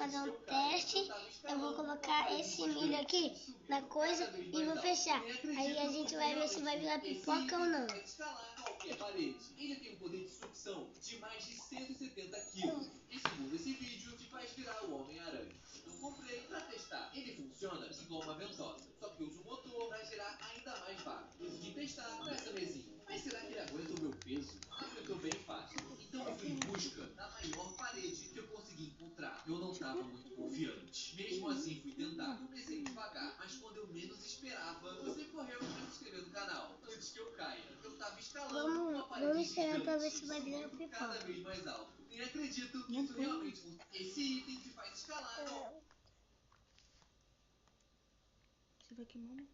fazer um teste. Eu vou colocar esse milho aqui na coisa e vou fechar. Aí a gente vai ver se vai virar pipoca ou não. Ele tem um poder de sucção de mais de 170 quilos. E segundo esse vídeo, te faz virar o Homem-Aranha. Eu comprei pra testar. Ele funciona igual uma ventosa, só que usa um motor pra gerar ainda mais vácuo. Decidi testar com essa mesinha. Mas será que ele aguenta o meu peso? Aguentou bem fácil. Então eu fui em busca da maior parede que eu consegui encontrar. Eu não tava muito confiante. Mesmo assim, fui tentar. Comecei devagar, mas quando eu menos esperava, você correu pra se inscrever no canal. Antes que eu caia, eu tava escalando uma parede Vamos esperar pra ver se gigante, vai virar subindo pipoca. cada vez mais alto. Nem acredito que isso realmente funciona. Esse item te faz escalar. Você vai queimar?